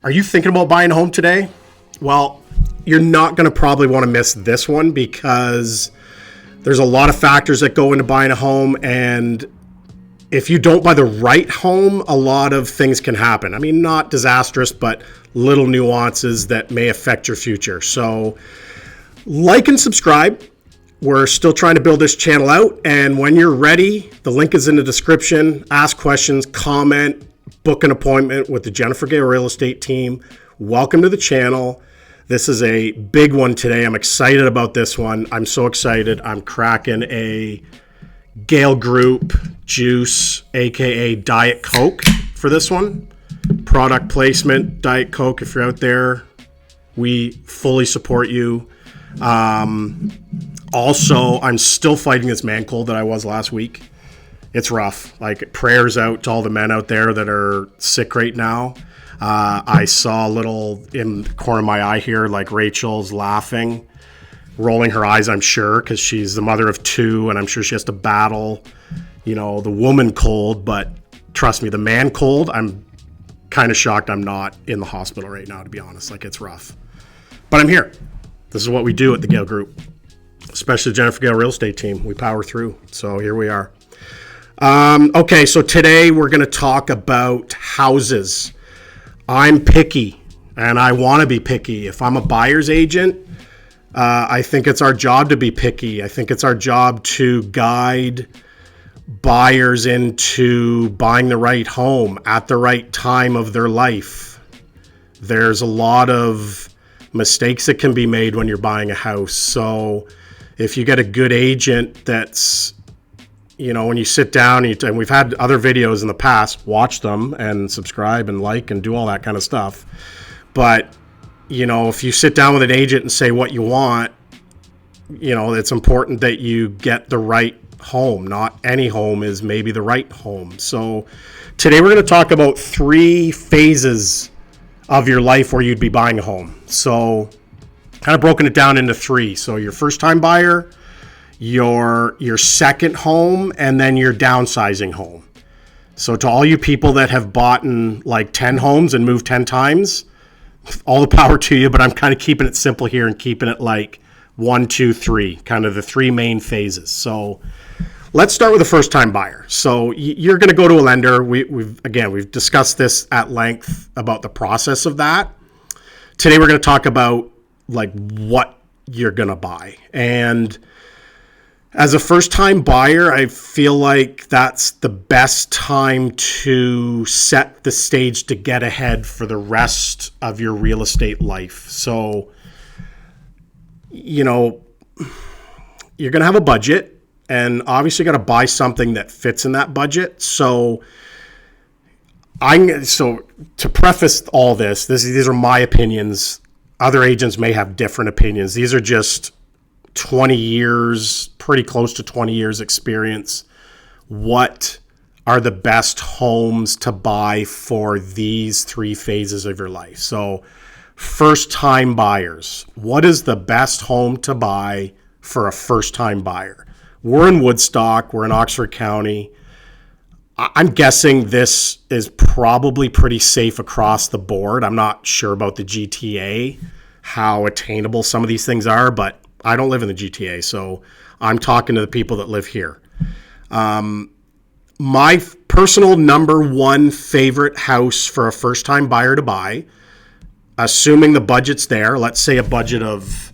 Are you thinking about buying a home today? Well, you're not going to probably want to miss this one because there's a lot of factors that go into buying a home, and if you don't buy the right home, a lot of things can happen. I mean, not disastrous, but little nuances that may affect your future. So like and subscribe. We're still trying to build this channel out, and when you're ready, the link is in the description. Ask questions, comment, book an appointment with the Jennifer Gale Real Estate Team. Welcome to the channel. This is a big one today. I'm excited about this one. I'm so excited. I'm cracking a Gale Group juice, aka Diet Coke, for this one. Product placement, Diet Coke. If you're out there, we fully support you. Also, I'm still fighting this man cold that I was last week. It's rough. Like, prayers out to all the men out there that are sick right now. I saw a little in the corner of my eye here, like Rachel's laughing, rolling her eyes, I'm sure, because she's the mother of two, and I'm sure she has to battle, the woman cold. But trust me, the man cold, I'm kind of shocked I'm not in the hospital right now, to be honest. Like, it's rough. But I'm here. This is what we do at the Gale Group, especially the Jennifer Gale Real Estate Team. We power through. So here we are. Okay, so today we're going to talk about houses. I'm picky, and I want to be picky. If I'm a buyer's agent, I think it's our job to be picky. I think it's our job to guide buyers into buying the right home at the right time of their life. There's a lot of mistakes that can be made when you're buying a house. So if you get a good agent that's, when you sit down, and we've had other videos in the past, watch them and subscribe and like and do all that kind of stuff. But, if you sit down with an agent and say what you want, it's important that you get the right home. Not any home is maybe the right home. So today we're going to talk about 3 phases of your life where you'd be buying a home. So kind of broken it down into 3. So your first time buyer, your second home, and then your downsizing home. So to all you people that have bought in like 10 homes and moved 10 times, all the power to you, but I'm kind of keeping it simple here and keeping it like 1, 2, 3, kind of the 3 main phases. So let's start with the first time buyer. So you're going to go to a lender. We've discussed this at length about the process of that. Today we're going to talk about like what you're going to buy. And as a first time buyer, I feel like that's the best time to set the stage to get ahead for the rest of your real estate life. So, you're going to have a budget, and obviously got to buy something that fits in that budget. So to preface all this, these are my opinions. Other agents may have different opinions. These are just 20 years, pretty close to 20 years experience. What are the best homes to buy for these 3 phases of your life? So first time buyers, what is the best home to buy for a first time buyer? We're in Woodstock, we're in Oxford County. I'm guessing this is probably pretty safe across the board. I'm not sure about the GTA, how attainable some of these things are, but I don't live in the GTA, so I'm talking to the people that live here. My personal number 1 favorite house for a first-time buyer to buy, assuming the budget's there, let's say a budget of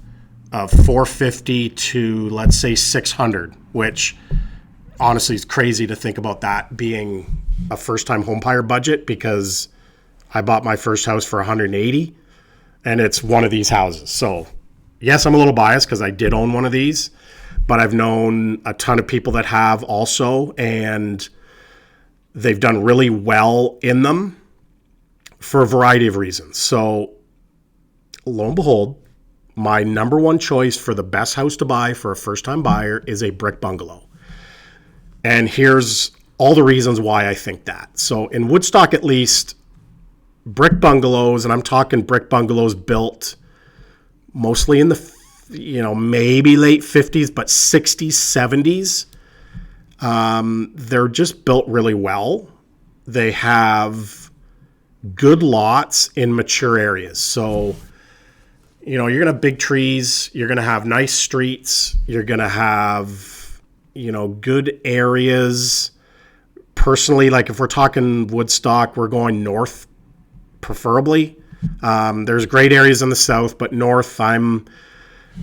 $450 to, let's say, $600, which honestly is crazy to think about that being a first-time home buyer budget, because I bought my first house for $180, and it's one of these houses. So yes, I'm a little biased because I did own one of these, but I've known a ton of people that have also, and they've done really well in them for a variety of reasons. So lo and behold, my number 1 choice for the best house to buy for a first-time buyer is a brick bungalow. And here's all the reasons why I think that. So in Woodstock, at least, brick bungalows, and I'm talking brick bungalows built mostly in the, maybe late 50s, but 60s, 70s. They're just built really well. They have good lots in mature areas. So, you're going to have big trees. You're going to have nice streets. You're going to have, good areas. Personally, like if we're talking Woodstock, we're going north, preferably. There's great areas in the south, but north, I'm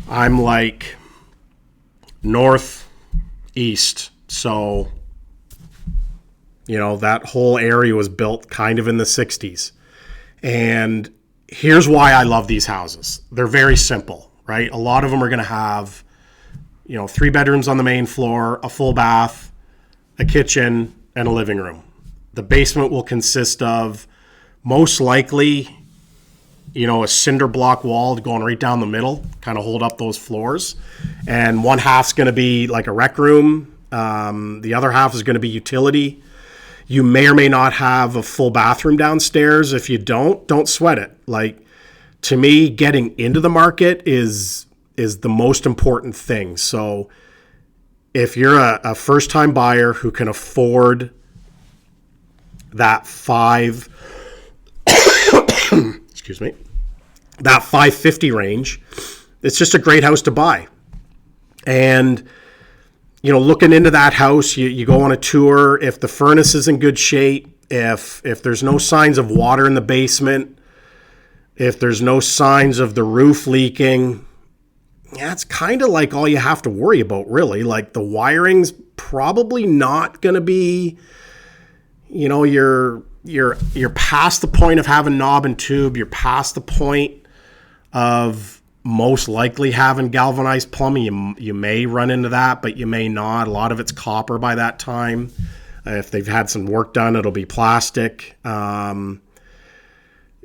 like northeast. So, that whole area was built kind of in the 60s. And here's why I love these houses. They're very simple, right? A lot of them are going to have, 3 bedrooms on the main floor, a full bath, a kitchen, and a living room. The basement will consist of most likely, a cinder block wall going right down the middle, kind of hold up those floors. And one half's going to be like a rec room. The other half is going to be utility. You may or may not have a full bathroom downstairs. If you don't sweat it. Like, to me, getting into the market is the most important thing. So if you're a first-time buyer who can afford that excuse me, that 550 range, it's just a great house to buy. And looking into that house, you go on a tour. If the furnace is in good shape, if there's no signs of water in the basement, if there's no signs of the roof leaking, it's kind of like all you have to worry about, really. Like, the wiring's probably not going to be, you're past the point of having knob and tube. You're past the point of most likely having galvanized plumbing. You may run into that, but you may not. A lot of it's copper by that time. If they've had some work done, it'll be plastic. The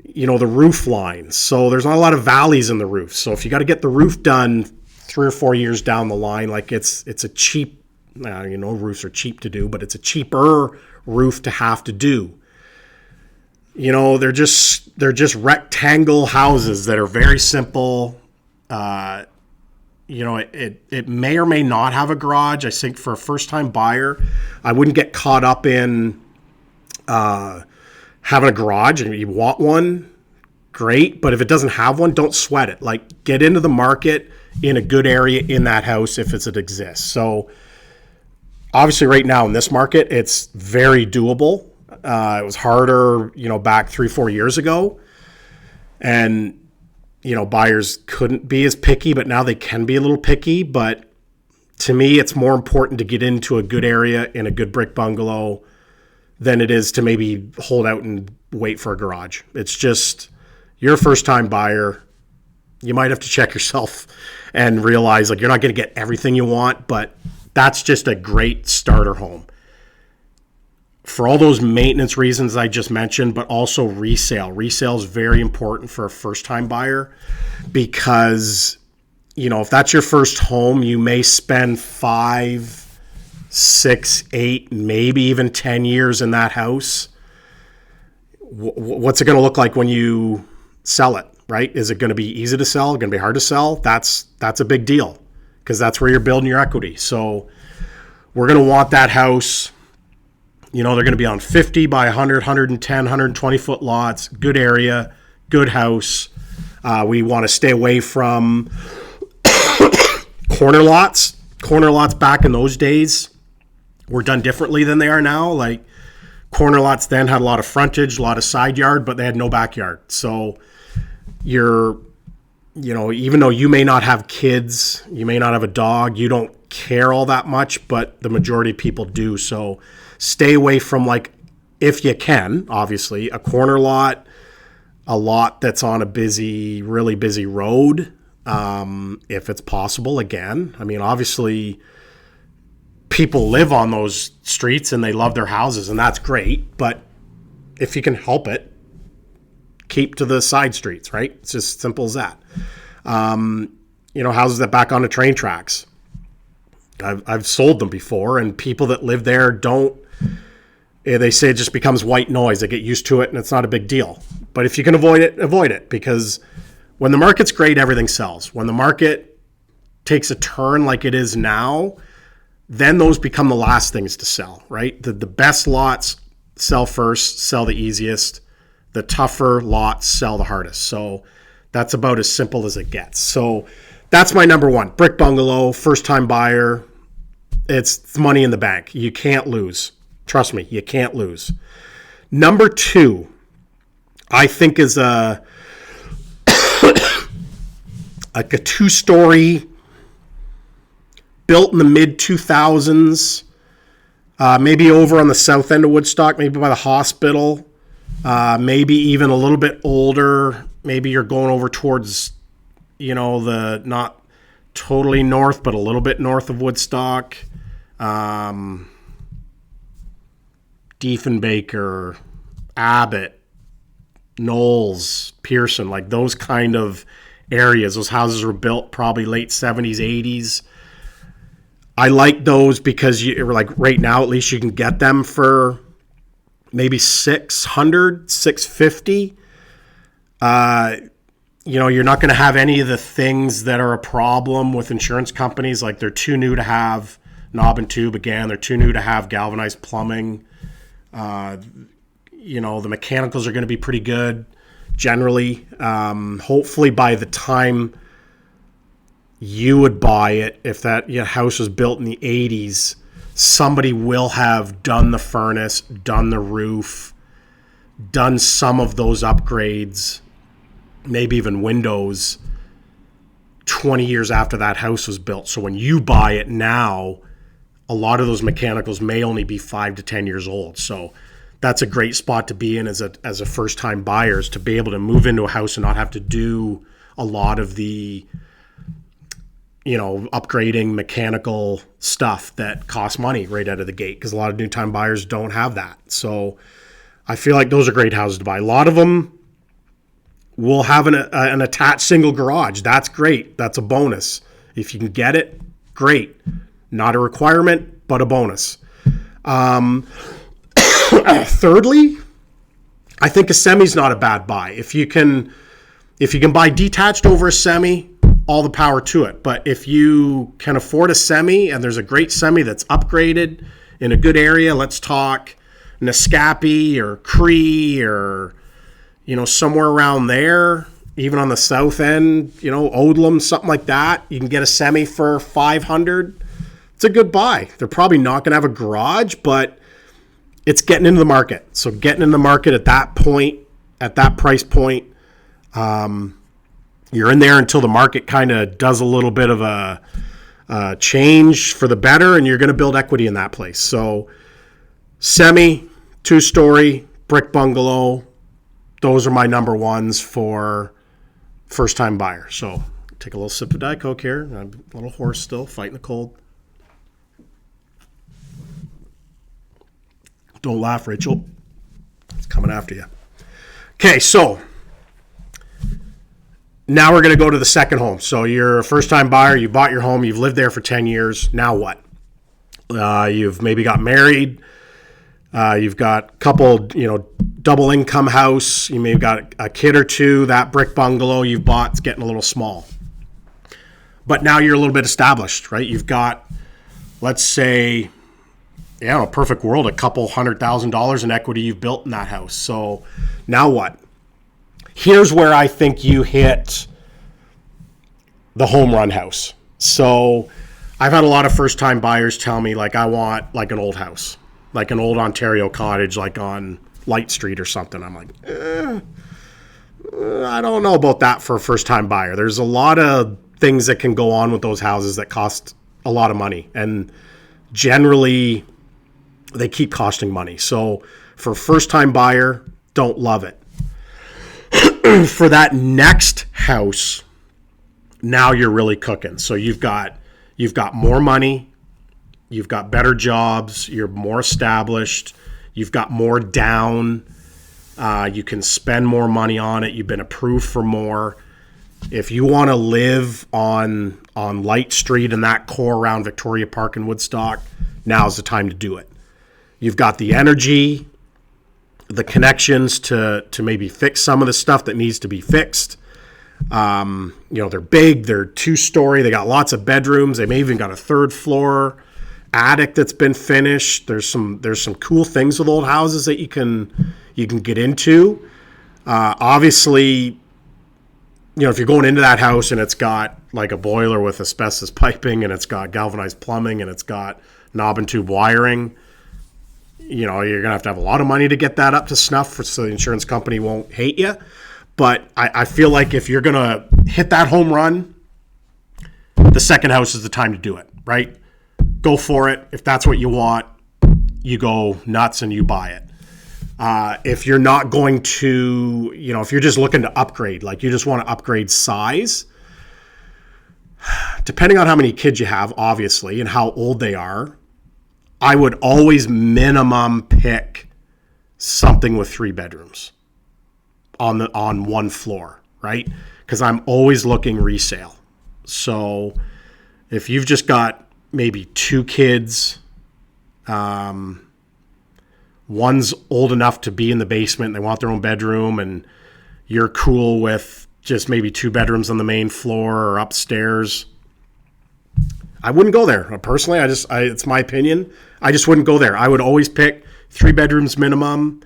roof lines. So there's not a lot of valleys in the roof. So if you got to get the roof done 3 or 4 years down the line, like it's a cheap, roofs are cheap to do, but it's a cheaper roof to have to do. They're just rectangle houses that are very simple. It may or may not have a garage. I think for a first-time buyer, I wouldn't get caught up in having a garage. And you want one, great. But if it doesn't have one, don't sweat it. Like, get into the market in a good area in that house if it exists. So obviously right now in this market, it's very doable. It was harder, back 3-4 years ago. And, buyers couldn't be as picky, but now they can be a little picky. But to me, it's more important to get into a good area in a good brick bungalow than it is to maybe hold out and wait for a garage. It's just, you're a first-time buyer. You might have to check yourself and realize, like, you're not going to get everything you want, but that's just a great starter home. For all those maintenance reasons I just mentioned, but also resale. Resale is very important for a first-time buyer because, if that's your first home, you may spend 5, 6, 8, maybe even 10 years in that house. What's it going to look like when you sell it, right? Is it going to be easy to sell? Going to be hard to sell? That's a big deal because that's where you're building your equity. So we're going to want that house. They're going to be on 50 by 100, 110, 120 foot lots, good area, good house. We want to stay away from corner lots. Corner lots back in those days were done differently than they are now. Like, corner lots then had a lot of frontage, a lot of side yard, but they had no backyard. So even though you may not have kids, you may not have a dog, you don't care all that much, but the majority of people do. So stay away from, like, if you can, obviously, a corner lot, a lot that's on a really busy road, if it's possible. Again, I mean, obviously, people live on those streets and they love their houses, and that's great. But if you can help it, keep to the side streets, right? It's just simple as that. Houses that back onto train tracks. I've sold them before, and people that live there they say it just becomes white noise. They get used to it, and it's not a big deal. But if you can avoid it, because when the market's great, everything sells. When the market takes a turn like it is now, then those become the last things to sell, right? The best lots sell first, sell the easiest. The tougher lots sell the hardest. So that's about as simple as it gets. So that's my number one. Brick bungalow, first-time buyer. It's money in the bank. You can't lose. Trust me, you can't lose. Number two, I think is like a two-story, built in the mid-2000s, maybe over on the south end of Woodstock, maybe by the hospital, maybe even a little bit older. Maybe you're going over towards, the not totally north, but a little bit north of Woodstock. Diefenbaker, Abbott, Knowles, Pearson, like those kind of areas. Those houses were built probably late 70s, 80s. I like those because right now, at least you can get them for maybe $600, $650. You're not going to have any of the things that are a problem with insurance companies. Like they're too new to have knob and tube again. They're too new to have galvanized plumbing. The mechanicals are going to be pretty good generally. Hopefully by the time you would buy it, if that house was built in the 80s, somebody will have done the furnace, done the roof, done some of those upgrades, maybe even windows 20 years after that house was built. So when you buy it now, a lot of those mechanicals may only be 5 to 10 years old. So that's a great spot to be in as a first-time buyer, is to be able to move into a house and not have to do a lot of the upgrading mechanical stuff that costs money right out of the gate, because a lot of new-time buyers don't have that. So I feel like those are great houses to buy. A lot of them will have an attached single garage. That's great. That's a bonus. If you can get it, great. Not a requirement, but a bonus. Thirdly, I think a semi's not a bad buy. If you can buy detached over a semi, all the power to it. But if you can afford a semi and there's a great semi that's upgraded in a good area, let's talk Nescapi or Cree or somewhere around there, even on the south end, Odlum, something like that, you can get a semi for $500. It's a good buy. They're probably not going to have a garage, but it's getting into the market. So getting in the market at that point, at that price point, you're in there until the market kind of does a little bit of a change for the better, and you're going to build equity in that place. So semi, two-story, brick bungalow, those are my number ones for first-time buyer. So take a little sip of Diet Coke here. I'm a little hoarse still, fighting the cold. Don't laugh, Rachel. It's coming after you. Okay, so now we're going to go to the second home. So you're a first-time buyer. You bought your home. You've lived there for 10 years. Now what? You've maybe got married. You've got a couple, double income house. You may have got a kid or two. That brick bungalow you've bought is getting a little small. But now you're a little bit established, right? You've got, let's say, a perfect world, a couple $100,000 in equity you've built in that house. So now what? Here's where I think you hit the home run house. So I've had a lot of first-time buyers tell me, I want an old house, like an old Ontario cottage, like on Light Street or something. I'm like, I don't know about that for a first-time buyer. There's a lot of things that can go on with those houses that cost a lot of money, and generally they keep costing money. So for a first-time buyer, don't love it. For that next house, now you're really cooking. So you've got more money, you've got better jobs, you're more established, you've got more down, you can spend more money on it, you've been approved for more. If you want to live on Light Street and that core around Victoria Park and Woodstock, now's the time to do it. You've got the energy, the connections to maybe fix some of the stuff that needs to be fixed. They're big, they're two-story, they got lots of bedrooms, they may even got a third floor attic that's been finished. There's some cool things with old houses that you can get into. Obviously, if you're going into that house and it's got like a boiler with asbestos piping and it's got galvanized plumbing and it's got knob and tube wiring, you're going to have a lot of money to get that up to snuff so the insurance company won't hate you. But I feel like if you're going to hit that home run, the second house is the time to do it, right? Go for it. If that's what you want, you go nuts and you buy it. If you're not going to, if you're just looking to upgrade, like you just want to upgrade size, depending on how many kids you have, obviously, and how old they are, I would always minimum pick something with 3 bedrooms on one floor, right? Because I'm always looking resale. So if you've just got maybe 2 kids, one's old enough to be in the basement and they want their own bedroom, and you're cool with just maybe 2 bedrooms on the main floor or upstairs, I wouldn't go there. Personally, it's my opinion. I just wouldn't go there. I would always pick 3 bedrooms minimum.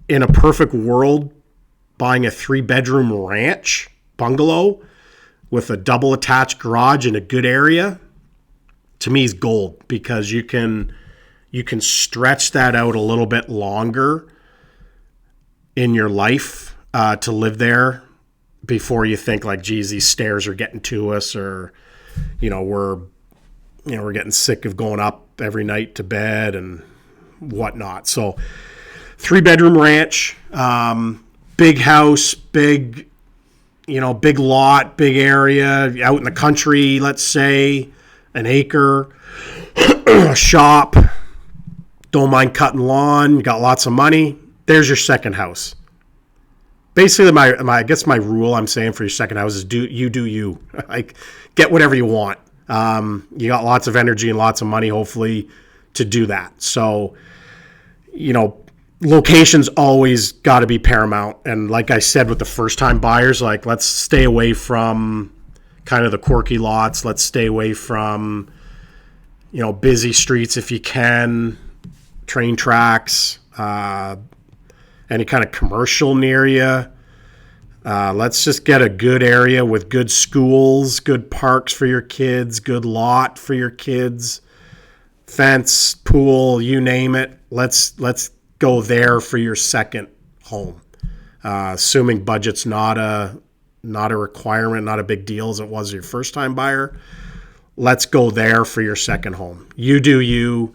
In a perfect world, buying a 3-bedroom ranch bungalow with a double attached garage in a good area, to me, is gold, because you can stretch that out a little bit longer in your life to live there before you think like, geez, these stairs are getting to us, or we're getting sick of going up every night to bed and whatnot. So 3-bedroom ranch, big house, big lot, big area out in the country, let's say an acre, a shop, don't mind cutting lawn, you got lots of money. There's your second house. Basically, I guess my rule I'm saying for your second house is do you. Like, get whatever you want. You got lots of energy and lots of money, hopefully, to do that. So, location's always got to be paramount. And like I said with the first-time buyers, like, let's stay away from kind of the quirky lots. Let's stay away from, busy streets if you can, train tracks, any kind of commercial near you. Let's just get a good area with good schools, good parks for your kids, good lot for your kids, fence, pool, you name it. Let's go there for your second home. Assuming budget's not a requirement, not a big deal as it was your first time buyer. Let's go there for your second home. You do you.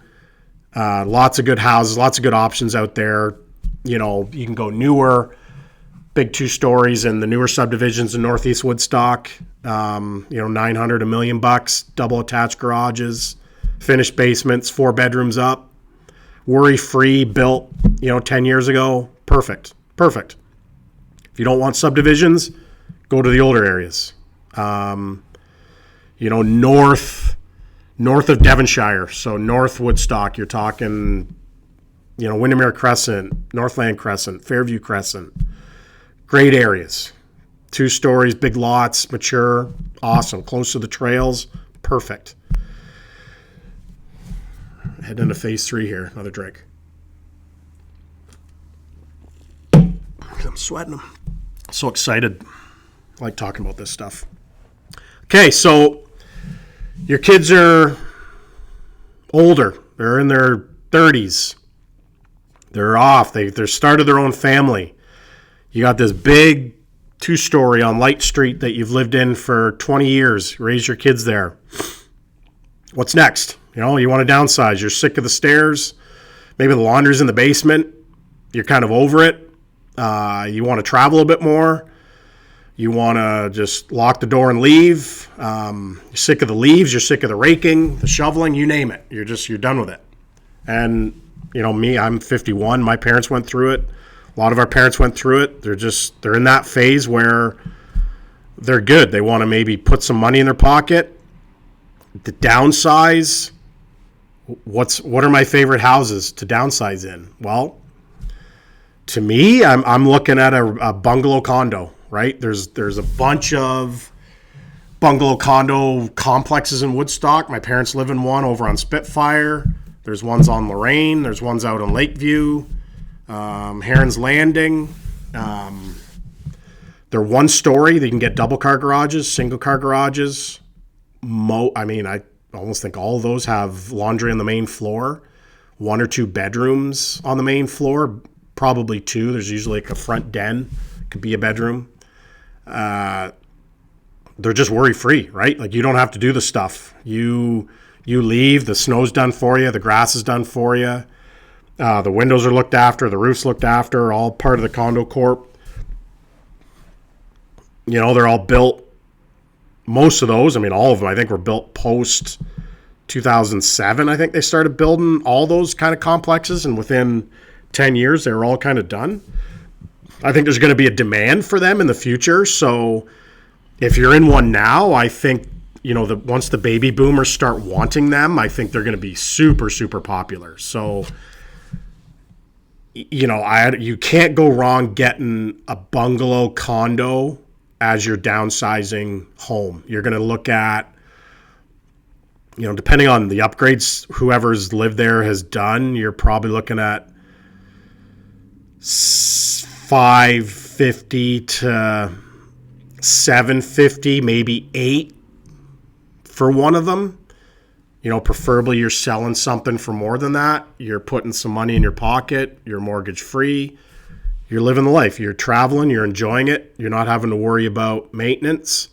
Lots of good houses, lots of good options out there. You can go newer, big 2 stories in the newer subdivisions in Northeast Woodstock. $900, $1 million, double attached garages, finished basements, 4 bedrooms up, worry-free, built 10 years ago. Perfect. If you don't want subdivisions, go to the older areas. North of Devonshire, so North Woodstock, you're talking, Windermere Crescent, Northland Crescent, Fairview Crescent. Great areas. 2 stories, big lots, mature, awesome. Close to the trails, perfect. Heading into phase 3 here. Another drink. I'm sweating. I'm so excited. I like talking about this stuff. Okay, so your kids are older. They're in their 30s. They're off. They're started their own family. You got this big 2-story on Light Street that you've lived in for 20 years. You raised your kids there. What's next? You want to downsize. You're sick of the stairs. Maybe the laundry's in the basement. You're kind of over it. You want to travel a bit more. You want to just lock the door and leave. You're sick of the leaves. You're sick of the raking, the shoveling, you name it. You're done with it. And, me, I'm 51. My parents went through it. A lot of our parents went through it. They're in that phase where they're good. They want to maybe put some money in their pocket. The downsize, what are my favorite houses to downsize in? Well, to me, I'm looking at a bungalow condo, right? There's a bunch of bungalow condo complexes in Woodstock. My parents live in one over on Spitfire. There's ones on Lorraine. There's ones out in Lakeview. Heron's Landing. They're one story. They can get double car garages, single car garages. I almost think all of those have laundry on the main floor. 1 or 2 bedrooms on the main floor, probably 2. There's usually like a front den, could be a bedroom. They're just worry-free, right? Like you don't have to do the stuff. You leave, the snow's done for you, the grass is done for you. The windows are looked after, the roof's looked after, all part of the condo corp. They're all built. Most of those, all of them, I think were built post 2007. I think they started building all those kind of complexes, and within 10 years, they were all kind of done. I think there's going to be a demand for them in the future. So if you're in one now, I think, once the baby boomers start wanting them, I think they're going to be super, super popular. So, you can't go wrong getting a bungalow condo as your downsizing home. You're going to look at, depending on the upgrades whoever's lived there has done, you're probably looking at $550 to $750, maybe $8 for one of them. Preferably you're selling something for more than that. You're putting some money in your pocket. You're mortgage free. You're living the life. You're traveling. You're enjoying it. You're not having to worry about maintenance.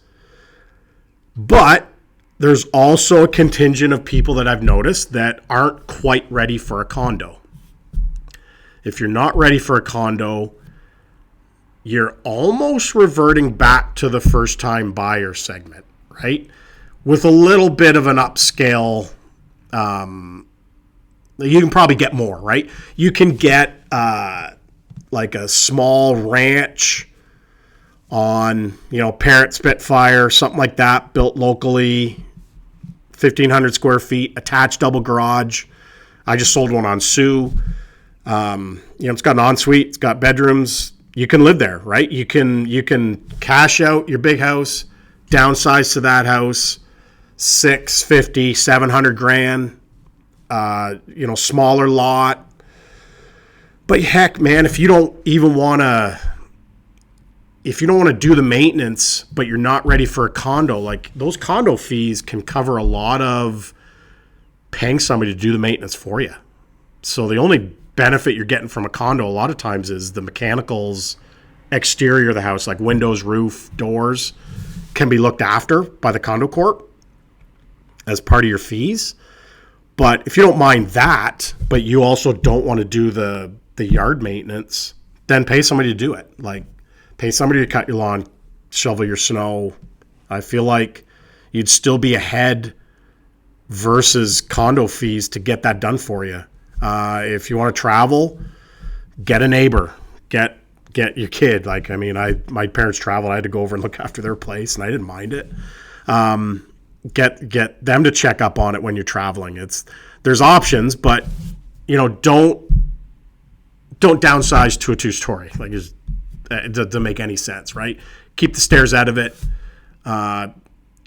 But there's also a contingent of people that I've noticed that aren't quite ready for a condo. If you're not ready for a condo, you're almost reverting back to the first-time buyer segment, right? With a little bit of an upscale, you can probably get more, right? You can get like a small ranch on, Parent Spitfire, something like that, built locally, 1,500 square feet, attached double garage. I just sold one on Sioux. It's got an ensuite, it's got bedrooms. You can live there, right? You can cash out your big house, downsize to that house, $650,000, $700,000, smaller lot. But heck, man, if you don't want to do the maintenance, but you're not ready for a condo, like those condo fees can cover a lot of paying somebody to do the maintenance for you. So the only benefit you're getting from a condo a lot of times is the mechanicals, exterior of the house, like windows, roof, doors, can be looked after by the condo corp as part of your fees. But if you don't mind that, but you also don't want to do the yard maintenance, then pay somebody to do it. Like pay somebody to cut your lawn, shovel your snow. I feel like you'd still be ahead versus condo fees to get that done for you. If you want to travel, get a neighbor, get your kid. Like, my parents traveled. I had to go over and look after their place, and I didn't mind it. Get them to check up on it when you're traveling. There's options, but don't downsize to a 2-story. Like, it doesn't make any sense, right? Keep the stairs out of it.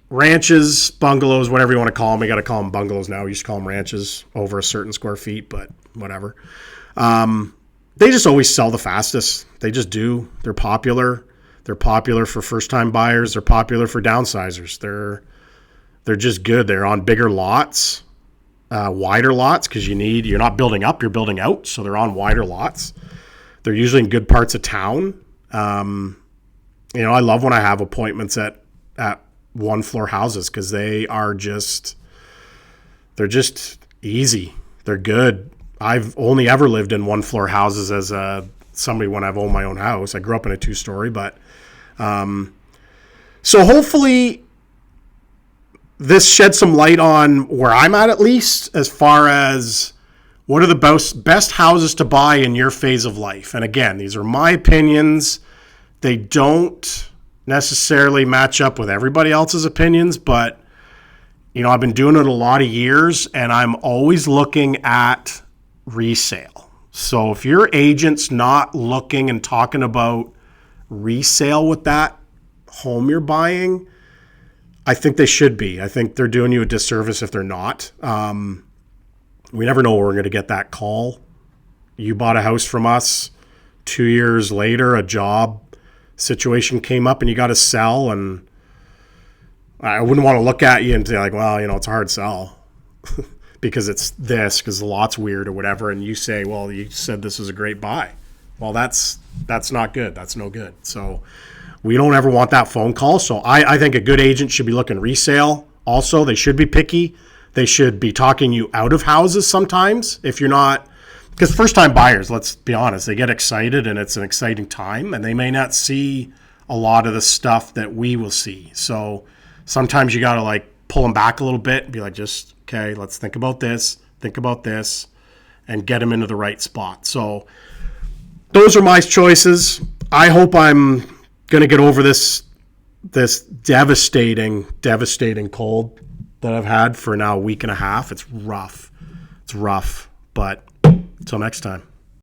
Ranches, bungalows, whatever you want to call them. We got to call them bungalows now. We used to call them ranches over a certain square feet, but whatever. They just always sell the fastest. They just do. They're popular. They're popular for first-time buyers. They're popular for downsizers. They're just good. They're on bigger lots, wider lots, because you're not building up, you're building out. So they're on wider lots. They're usually in good parts of town. I love when I have appointments at one-floor houses because they're just easy. They're good. I've only ever lived in one-floor houses as somebody when I've owned my own house. I grew up in a 2-story, but so hopefully this sheds some light on where I'm at least, as far as what are the best houses to buy in your phase of life. And again, these are my opinions. They don't necessarily match up with everybody else's opinions, but I've been doing it a lot of years, and I'm always looking at resale. So if your agent's not looking and talking about resale with that home you're buying, I think they should be. I think they're doing you a disservice if they're not. We never know where we're going to get that call, You bought a house from us. 2 years later, a job situation came up and you got to sell, and I wouldn't want to look at you and say like, well, it's a hard sell because it's this, because the lot's weird or whatever. And you say, well, you said this was a great buy. Well, that's not good. That's no good. So we don't ever want that phone call. So I think a good agent should be looking resale. Also, they should be picky. They should be talking you out of houses sometimes if you're not, because first-time buyers, let's be honest, they get excited and it's an exciting time, and they may not see a lot of the stuff that we will see. So sometimes you got to like pull them back a little bit and be like, just, okay, let's think about this, and get them into the right spot. So those are my choices. I hope I'm going to get over this devastating cold that I've had for now a week and a half. It's rough. But until next time.